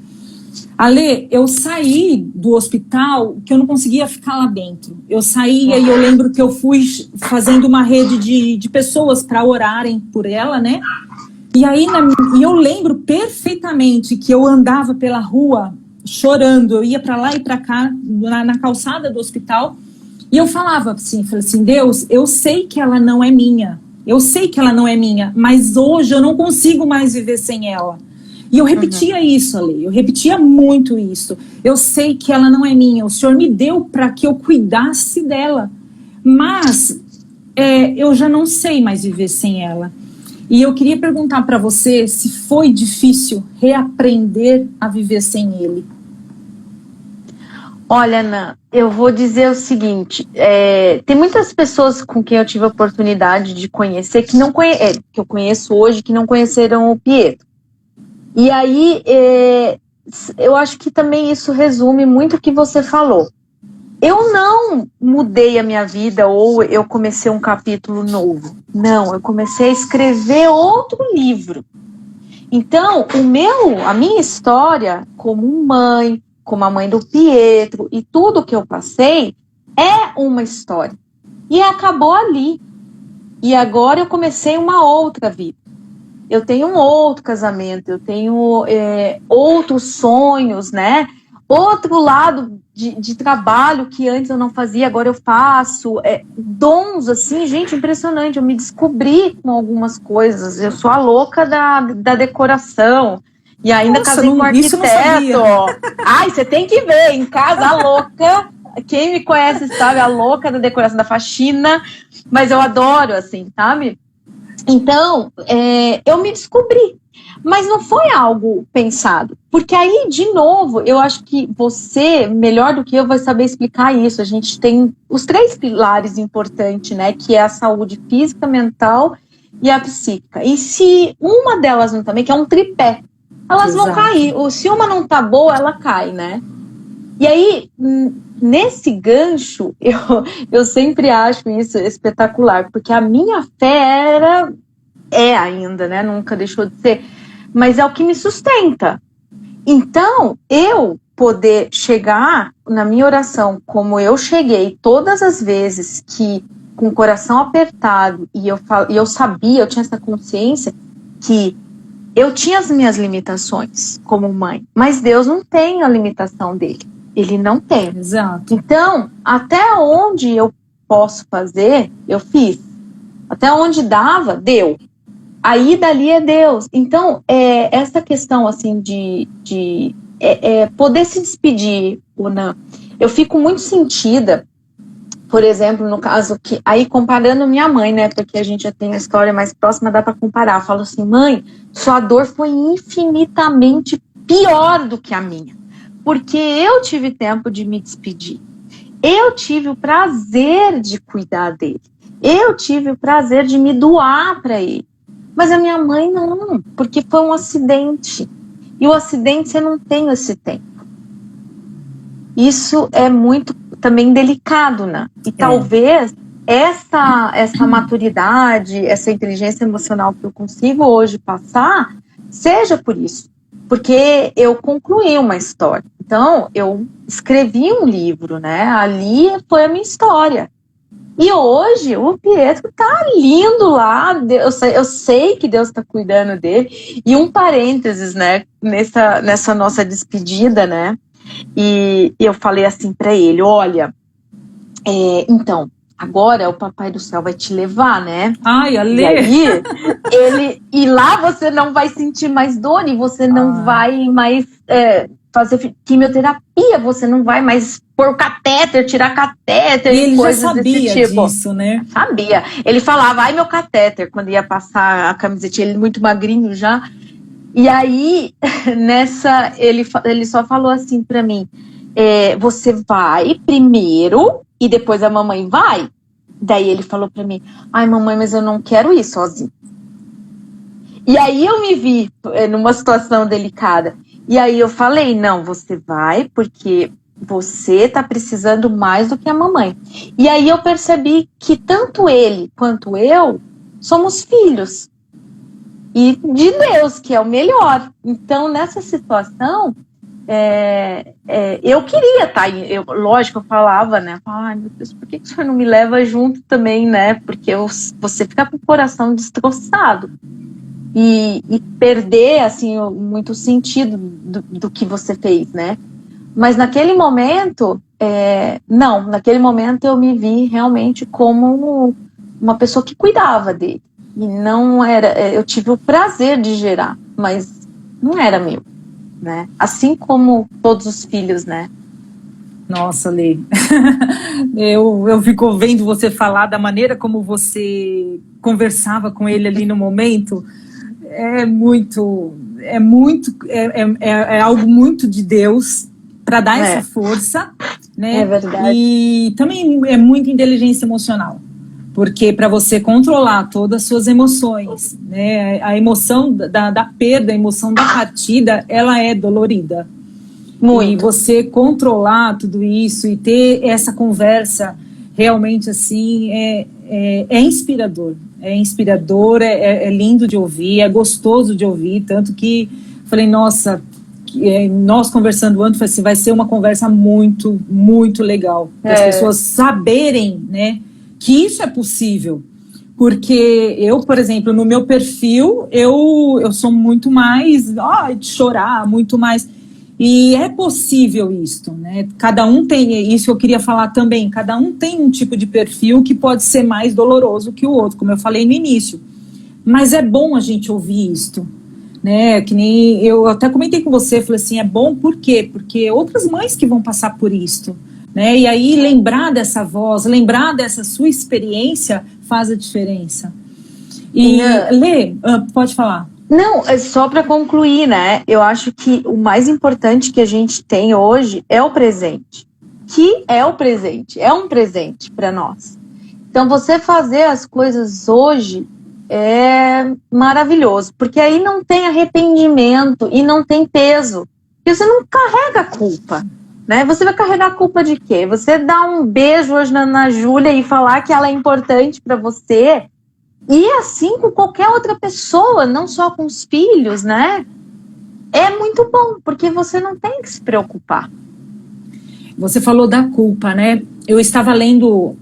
Ale, eu saí do hospital que eu não conseguia ficar lá dentro. Eu saí e eu lembro que eu fui fazendo uma rede de pessoas para orarem por ela, né? E aí eu lembro perfeitamente que eu andava pela rua chorando, eu ia para lá e para cá na calçada do hospital e eu falava assim, Deus, eu sei que ela não é minha, mas hoje eu não consigo mais viver sem ela. E eu repetia isso, Ale, eu repetia muito isso. Eu sei que ela não é minha, o Senhor me deu para que eu cuidasse dela, mas eu já não sei mais viver sem ela. E eu queria perguntar para você se foi difícil reaprender a viver sem ele. Olha, Ana, eu vou dizer o seguinte, tem muitas pessoas com quem eu tive a oportunidade de conhecer, que eu conheço hoje, que não conheceram o Pietro. E aí, eu acho que também isso resume muito o que você falou. Eu não mudei a minha vida ou eu comecei um capítulo novo. Não, eu comecei a escrever outro livro. Então, a minha história como mãe, como a mãe do Pietro e tudo que eu passei é uma história. E acabou ali. E agora eu comecei uma outra vida. Eu tenho um outro casamento, eu tenho outros sonhos, né? Outro lado de trabalho que antes eu não fazia, agora eu faço. Dons, assim, gente, impressionante. Eu me descobri com algumas coisas. Eu sou a louca da decoração. E ainda casei com um arquiteto. Ai, você tem que ver, em casa, a louca. Quem me conhece sabe, a louca da decoração, da faxina. Mas eu adoro, assim, sabe? Então, eu me descobri. Mas não foi algo pensado. Porque aí, de novo, eu acho que você, melhor do que eu, vai saber explicar isso. A gente tem os 3 pilares importantes, né? Que é a saúde física, mental e a psíquica. E se uma delas não também, que é um tripé, elas vão cair. Se uma não tá boa, ela cai, né? E aí, nesse gancho, eu sempre acho isso espetacular, porque a minha fé é ainda, né? Nunca deixou de ser, mas é o que me sustenta. Então, eu poder chegar na minha oração, como eu cheguei todas as vezes que, com o coração apertado, e eu sabia, eu tinha essa consciência que eu tinha as minhas limitações como mãe, mas Deus não tem a limitação dele. Ele não tem. Exato. Então, até onde eu posso fazer, eu fiz. Até onde dava, deu. Aí, dali é Deus. Então, essa questão, assim, de poder se despedir, Una, eu fico muito sentida, por exemplo, no caso que... Aí, comparando minha mãe, né? Porque a gente já tem uma história mais próxima, dá para comparar. Eu falo assim, mãe, sua dor foi infinitamente pior do que a minha. Porque eu tive tempo de me despedir. Eu tive o prazer de cuidar dele. Eu tive o prazer de me doar para ele. Mas a minha mãe não, porque foi um acidente. E o acidente você não tem esse tempo. Isso é muito também delicado, né? E talvez essa maturidade, essa inteligência emocional que eu consigo hoje passar, seja por isso. Porque eu concluí uma história. Então, eu escrevi um livro, né? Ali foi a minha história. E hoje, o Pietro tá lindo lá. Eu sei que Deus tá cuidando dele. E um parênteses, né? Nessa nossa despedida, né? E eu falei assim para ele, olha, então, agora o Papai do Céu vai te levar, né? Ai, Ale! E aí, e lá você não vai sentir mais dor e você não vai mais fazer quimioterapia, você não vai mais pôr catéter, tirar catéter e coisas já sabia desse tipo. Disso, né? Sabia. Ele falava, ai meu catéter, quando ia passar a camisetinha, ele muito magrinho já. E aí, ele só falou assim pra mim, você vai primeiro e depois a mamãe vai? Daí ele falou pra mim, ai mamãe, mas eu não quero ir sozinho. E aí eu me vi numa situação delicada. E aí eu falei, não, você vai porque você tá precisando mais do que a mamãe. E aí eu percebi que tanto ele quanto eu somos filhos. E de Deus, que é o melhor. Então, nessa situação, eu queria estar... Lógico, eu falava, né? Ai, meu Deus, por que o senhor não me leva junto também, né? Porque você fica com o coração destroçado. E perder, assim, muito sentido do que você fez, né? Mas naquele momento, naquele momento eu me vi realmente como uma pessoa que cuidava dele. E não era, eu tive o prazer de gerar, mas não era meu, né? Assim como todos os filhos, né? Nossa, Lê, eu fico vendo você falar da maneira como você conversava com ele ali no momento. É algo muito de Deus para dar essa força, né? É verdade. E também é muita inteligência emocional, porque para você controlar todas as suas emoções, né? A emoção da perda, a emoção da partida, ela é dolorida. Muito. E você controlar tudo isso e ter essa conversa realmente assim é inspirador. é inspirador, é lindo de ouvir, é gostoso de ouvir, tanto que falei, nossa, nós conversando antes, assim, vai ser uma conversa muito, muito legal, para as pessoas saberem, né, que isso é possível. Porque eu, por exemplo, no meu perfil, eu sou muito mais de chorar, muito mais. E é possível isto, né? Cada um tem, isso eu queria falar também, cada um tem um tipo de perfil que pode ser mais doloroso que o outro, como eu falei no início. Mas é bom a gente ouvir isto, né? Que nem eu até comentei com você, falei assim, é bom por quê? Porque outras mães que vão passar por isto. Né? E aí lembrar dessa voz, lembrar dessa sua experiência faz a diferença. E Lê, pode falar. Não, é só para concluir, né? Eu acho que o mais importante que a gente tem hoje é o presente. Que é o presente, é um presente para nós. Então você fazer as coisas hoje é maravilhoso, porque aí não tem arrependimento e não tem peso. Porque você não carrega a culpa. Né? Você vai carregar a culpa de quê? Você dar um beijo hoje na Júlia e falar que ela é importante para você, e assim com qualquer outra pessoa, não só com os filhos, né? É muito bom, porque você não tem que se preocupar. Você falou da culpa, né? Eu estava lendo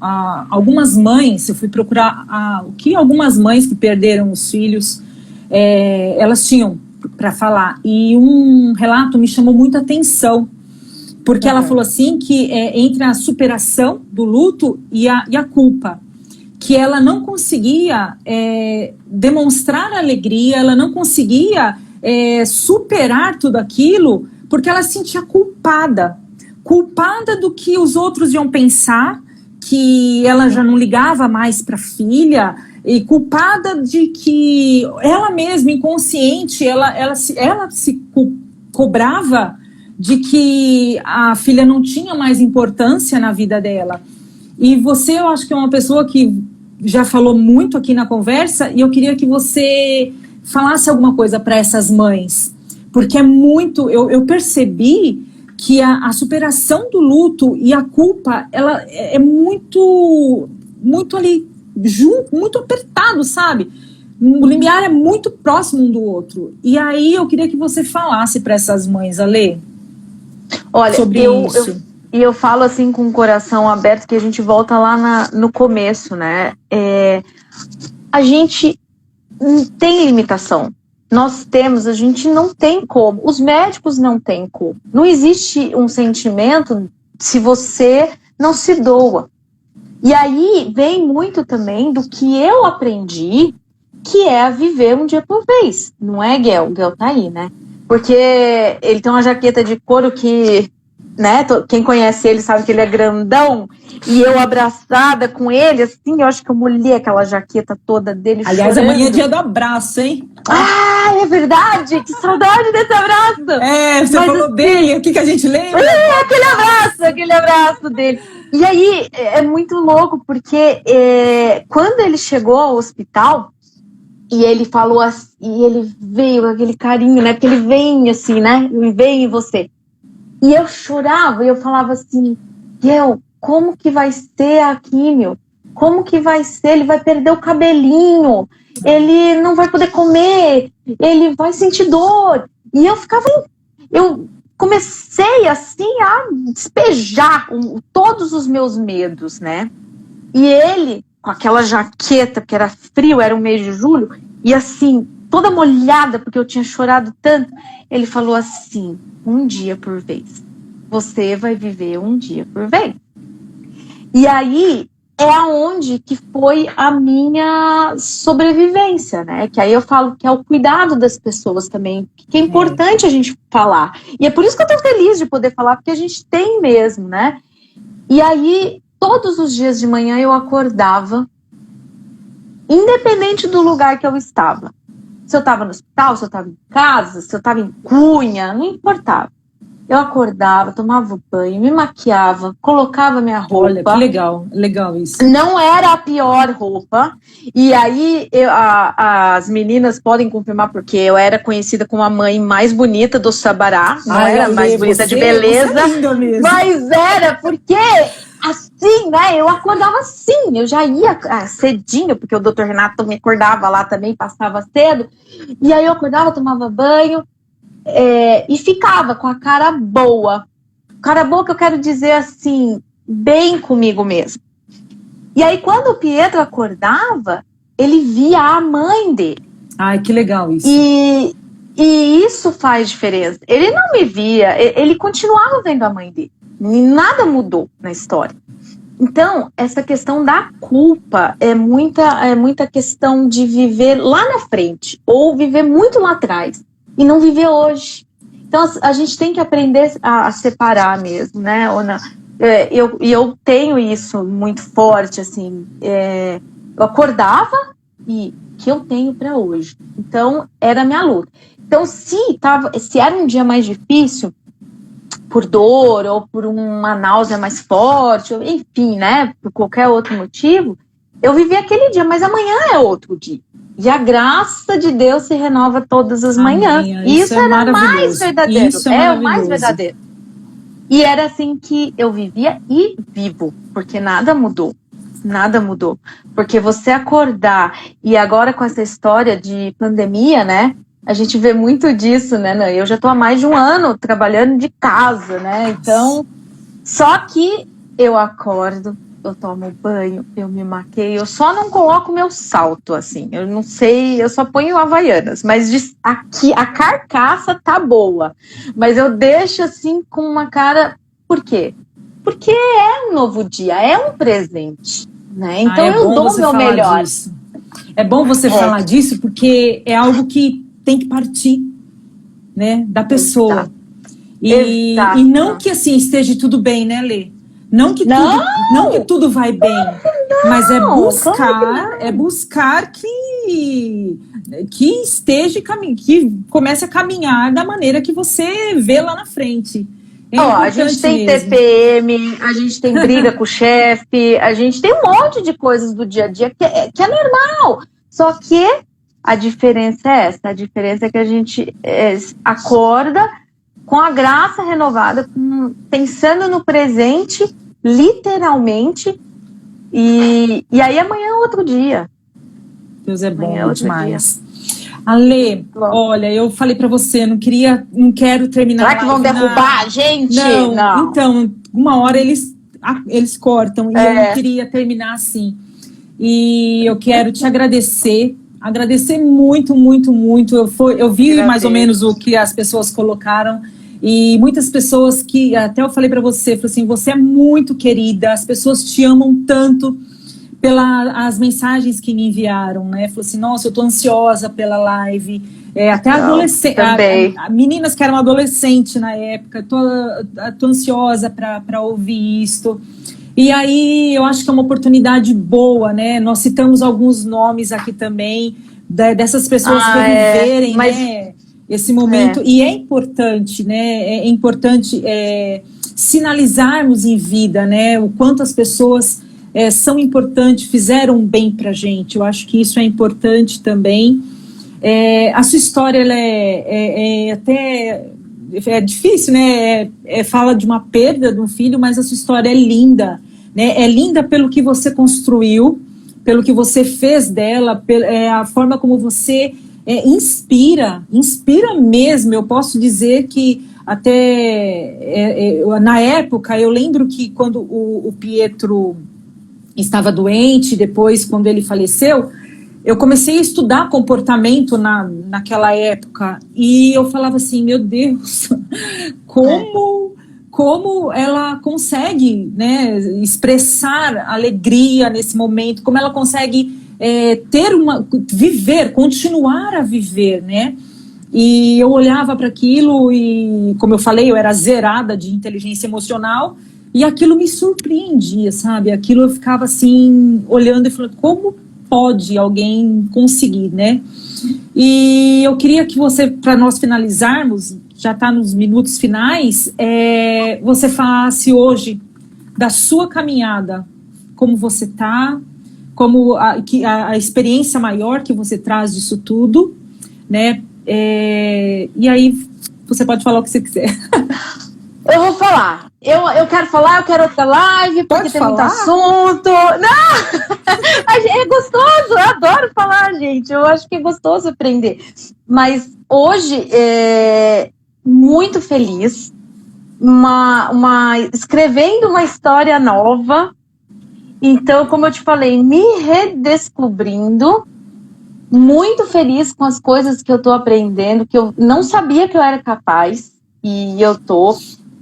algumas mães, eu fui procurar o que algumas mães que perderam os filhos, elas tinham para falar, e um relato me chamou muita atenção. Porque ela falou assim que entre a superação do luto e a culpa, que ela não conseguia demonstrar alegria, ela não conseguia superar tudo aquilo, porque ela se sentia culpada do que os outros iam pensar, que ela já não ligava mais para a filha, e culpada de que ela mesma, inconsciente, ela se cobrava de que a filha não tinha mais importância na vida dela. E você, eu acho que é uma pessoa que já falou muito aqui na conversa, e eu queria que você falasse alguma coisa para essas mães, porque é muito, eu percebi que a superação do luto e a culpa, ela é muito ali, junto, muito apertado, sabe? O limiar é muito próximo um do outro. E aí eu queria que você falasse para essas mães, Alê. Olha, eu falo assim com o coração aberto, que a gente volta lá no começo, né? A gente tem limitação. A gente não tem como. Os médicos não têm como. Não existe um sentimento se você não se doa. E aí vem muito também do que eu aprendi, que é a viver um dia por vez. Não é, Guel? O Guel tá aí, né? Porque ele tem uma jaqueta de couro que, né, quem conhece ele sabe que ele é grandão, e eu abraçada com ele, assim, eu acho que eu molhei aquela jaqueta toda dele. Aliás, chorando. Amanhã é dia do abraço, hein? Ah, é verdade! Que saudade desse abraço! Você falou assim, dele, o que a gente lembra? Aquele abraço dele. E aí, é muito louco, porque quando ele chegou ao hospital, e ele falou assim, e ele veio com aquele carinho, né? Porque ele vem assim, né? Ele vem em você. E eu chorava, e eu falava assim, como que vai ser a químio? Como que vai ser? Ele vai perder o cabelinho, ele não vai poder comer, ele vai sentir dor. E eu comecei assim a despejar todos os meus medos, né? E ele, com aquela jaqueta, porque era frio, era o mês de julho, e assim, toda molhada, porque eu tinha chorado tanto, ele falou assim, um dia por vez. Você vai viver um dia por vez. E aí, é aonde que foi a minha sobrevivência, né? Que aí eu falo que é o cuidado das pessoas também, que é importante a gente falar. E é por isso que eu tô feliz de poder falar, porque a gente tem mesmo, né? E aí, todos os dias de manhã eu acordava, independente do lugar que eu estava. Se eu estava no hospital, se eu estava em casa, se eu estava em Cunha, não importava. Eu acordava, tomava banho, me maquiava, colocava minha roupa. Olha, que legal isso. Não era a pior roupa. E aí as meninas podem confirmar, porque eu era conhecida como a mãe mais bonita do Sabará. Não era mais bonita de beleza. Você é linda mesmo. Mas era porque assim, né? Eu acordava assim, eu já ia cedinho, porque o doutor Renato me acordava lá também, passava cedo, e aí eu acordava, tomava banho, e ficava com a cara boa. Cara boa que eu quero dizer assim, bem comigo mesmo. E aí quando o Pietro acordava, ele via a mãe dele. Ai, que legal isso. E isso faz diferença. Ele não me via, ele continuava vendo a mãe dele. Nada mudou na história. Então, essa questão da culpa é muita questão de viver lá na frente, ou viver muito lá atrás, e não viver hoje. Então, a gente tem que aprender a separar mesmo, né? Eu tenho isso muito forte, assim, eu acordava e que eu tenho para hoje. Então, era a minha luta. Então, se era um dia mais difícil, por dor ou por uma náusea mais forte, enfim, né, por qualquer outro motivo, eu vivi aquele dia, mas amanhã é outro dia. E a graça de Deus se renova todas as manhãs. Isso era o mais verdadeiro. Isso é o mais verdadeiro. E era assim que eu vivia e vivo, porque nada mudou. Nada mudou. Porque você acordar, e agora com essa história de pandemia, né? A gente vê muito disso, né? Eu já estou há mais de um ano trabalhando de casa, né? Então, só que eu acordo, eu tomo banho, eu me maqueio, eu só não coloco meu salto, assim. Eu não sei, eu só ponho Havaianas, mas aqui a carcaça tá boa. Mas eu deixo assim com uma cara. Por quê? Porque é um novo dia, é um presente, né? Então eu dou o meu melhor. Disso. É bom você falar disso, porque é algo que tem que partir, né, da pessoa. E não que assim esteja tudo bem, né, Lê? Não que tudo vai bem, mas é buscar que esteja que comece a caminhar da maneira que você vê lá na frente. A gente tem mesmo. TPM, a gente tem briga com o chefe, a gente tem um monte de coisas do dia a dia que é normal. Só que a diferença é essa, a diferença é que a gente acorda com a graça renovada, pensando no presente, literalmente, e aí amanhã é outro dia. Deus é bom demais. Ale, olha, eu falei pra você, não quero terminar. Será que vão derrubar a gente? Não. Então, uma hora eles cortam, e eu não queria terminar assim. E eu quero te agradecer muito, muito, muito. Eu vi mais ou menos o que as pessoas colocaram, e muitas pessoas que, até eu falei para você, falei assim, você é muito querida, as pessoas te amam tanto pelas mensagens que me enviaram, né? Falou assim, nossa, eu tô ansiosa pela live. Até adolescente, meninas que eram adolescentes na época, tô ansiosa para ouvir isto. E aí eu acho que é uma oportunidade boa, né? Nós citamos alguns nomes aqui também, dessas pessoas reviverem, né, esse momento. E é importante, né? É importante sinalizarmos em vida, né? O quanto as pessoas são importantes, fizeram bem pra gente. Eu acho que isso é importante também. A sua história, ela é difícil, né? Fala de uma perda de um filho, mas a sua história é linda, né? É linda pelo que você construiu, pelo que você fez dela, a forma como você inspira mesmo. Eu posso dizer que até na época, eu lembro que quando o Pietro estava doente, depois quando ele faleceu, eu comecei a estudar comportamento naquela época, e eu falava assim, meu Deus, como ela consegue, né, expressar alegria nesse momento, como ela consegue continuar a viver, né? E eu olhava para aquilo e, como eu falei, eu era zerada de inteligência emocional, e aquilo me surpreendia, sabe? Aquilo eu ficava assim, olhando e falando, como pode alguém conseguir, né? E eu queria que você, para nós finalizarmos, já está nos minutos finais, você falasse hoje da sua caminhada, como você está, como a experiência maior que você traz disso tudo, né? E aí você pode falar o que você quiser. Eu vou falar. eu quero falar, eu quero outra live, porque tem muito assunto. Não! É gostoso, eu adoro falar, gente. Eu acho que é gostoso aprender. Mas hoje, muito feliz, escrevendo uma história nova. Então, como eu te falei, me redescobrindo, muito feliz com as coisas que eu estou aprendendo, que eu não sabia que eu era capaz, e eu estou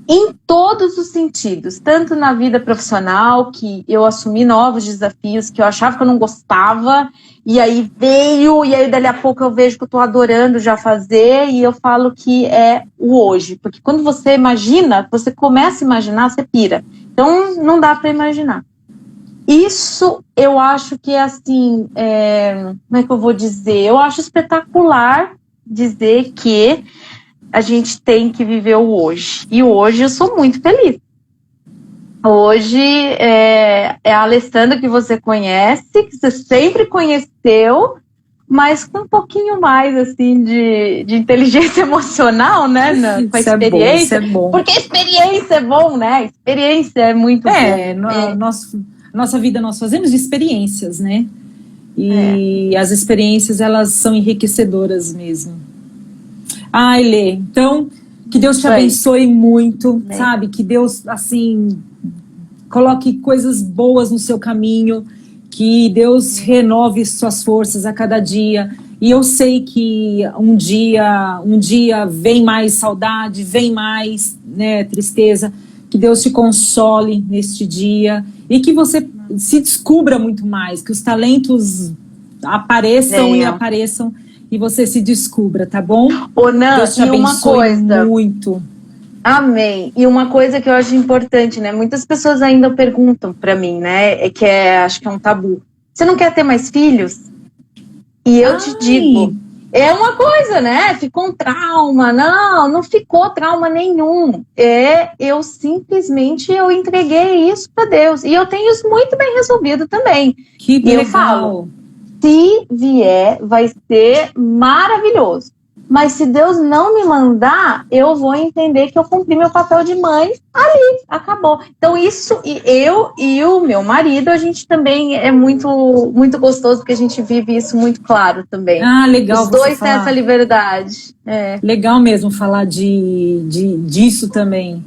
em todos os sentidos, tanto na vida profissional, que eu assumi novos desafios, que eu achava que eu não gostava, e aí veio, e aí dali a pouco eu vejo que eu estou adorando já fazer, e eu falo que é o hoje, porque quando você imagina, você começa a imaginar, você pira. Então, não dá para imaginar. Isso eu acho que é assim, como é que eu vou dizer? Eu acho espetacular dizer que a gente tem que viver o hoje. E hoje eu sou muito feliz. Hoje é a Alessandra que você conhece, que você sempre conheceu, mas com um pouquinho mais assim de inteligência emocional, né? Com a experiência. Isso é bom. Porque experiência é bom, né? Experiência é muito bom. Nossa vida nós fazemos de experiências, né? E as experiências, elas são enriquecedoras mesmo. Ai, Lê, então, que Deus te abençoe muito, sabe? Que Deus, assim, coloque coisas boas no seu caminho, que Deus renove suas forças a cada dia. E eu sei que um dia vem mais saudade, vem mais, né, tristeza. Que Deus te console neste dia e que você se descubra muito mais, que os talentos apareçam e você se descubra, tá bom? Ô, Nan, Deus te abençoe muito. Amém. E uma coisa que eu acho importante, né? Muitas pessoas ainda perguntam pra mim, né? Acho que é um tabu. Você não quer ter mais filhos? E eu te digo, é uma coisa, né? Ficou um trauma. Não ficou trauma nenhum. Eu simplesmente entreguei isso para Deus. E eu tenho isso muito bem resolvido também. Que legal. Eu falo, se vier, vai ser maravilhoso. Mas se Deus não me mandar, eu vou entender que eu cumpri meu papel de mãe ali, acabou. Então isso, eu e o meu marido, a gente também é muito, muito gostoso, porque a gente vive isso muito claro também. Ah, legal. Os dois têm essa liberdade. Legal mesmo falar disso também.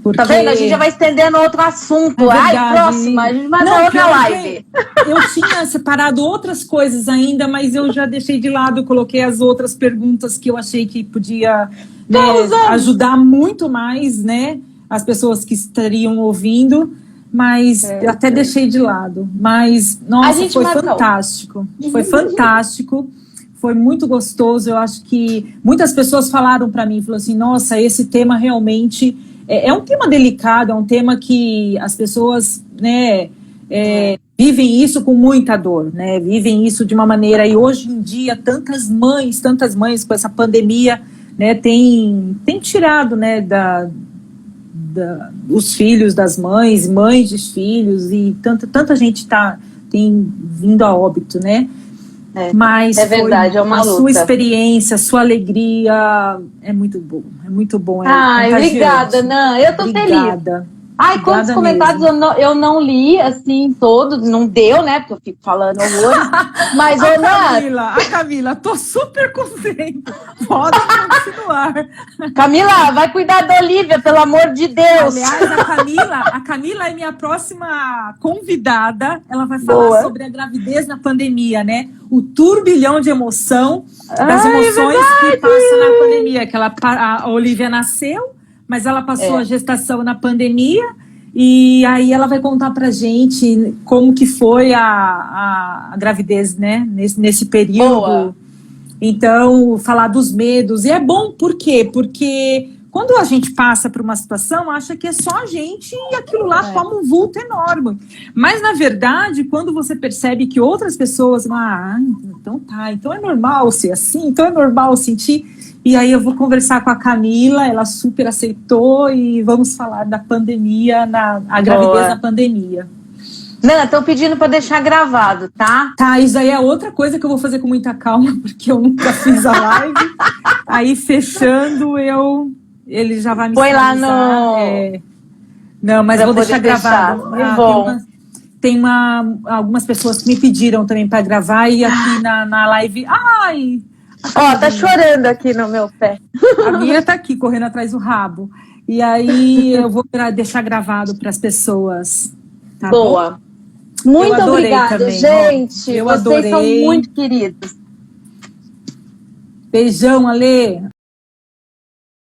Porque... Tá vendo? A gente já vai estendendo outro assunto. Próxima, a gente vai fazer outra live. Eu tinha separado outras coisas ainda, mas eu já deixei de lado, eu coloquei as outras perguntas que eu achei que podia, né, ajudar muito mais, né, as pessoas que estariam ouvindo, mas eu até deixei de lado. Mas, nossa, foi fantástico. Foi fantástico. Foi muito gostoso. Eu acho que muitas pessoas falaram para mim, falaram assim, nossa, esse tema realmente... É um tema delicado, é um tema que as pessoas, né, vivem isso com muita dor, né, vivem isso de uma maneira, e hoje em dia tantas mães com essa pandemia, né, tem tirado, né, os filhos das mães de filhos, e tanta gente tem vindo a óbito, né. Mas é verdade, é uma luta. Sua experiência, a sua alegria é muito bom, é muito bom. Obrigada, Nan, eu tô feliz. Quantos comentários eu não li, assim, todos, não deu, né, porque eu fico falando horrores, mas, a Camila, tô super contente, pode continuar. Camila, vai cuidar da Olivia, pelo amor de Deus. Aliás, a Camila é minha próxima convidada, ela vai falar sobre a gravidez na pandemia, né, o turbilhão de emoção, das emoções que passam na pandemia, que a Olivia nasceu, mas ela passou a gestação na pandemia, e aí ela vai contar pra gente como que foi a gravidez, né, nesse período. Boa. Então, falar dos medos. E é bom, por quê? Porque quando a gente passa por uma situação, acha que é só a gente e aquilo lá toma um vulto enorme. Mas, na verdade, quando você percebe que outras pessoas... então é normal ser assim, então é normal sentir... E aí eu vou conversar com a Camila, ela super aceitou, e vamos falar da pandemia, a gravidez na pandemia. Não, estão pedindo para deixar gravado, tá? Tá, isso aí é outra coisa que eu vou fazer com muita calma, porque eu nunca fiz a live. Aí fechando, ele já vai me Põe lá Não, mas pra vou poder deixar gravado. É bom. Algumas pessoas que me pediram também para gravar e aqui na live. Ai! Ó, tá chorando aqui no meu pé. A minha tá aqui correndo atrás do rabo. E aí eu vou deixar gravado para as pessoas. Tá Boa. Bom? Muito obrigada, também, gente. Eu Vocês adorei. são muito queridos. Beijão, Ale.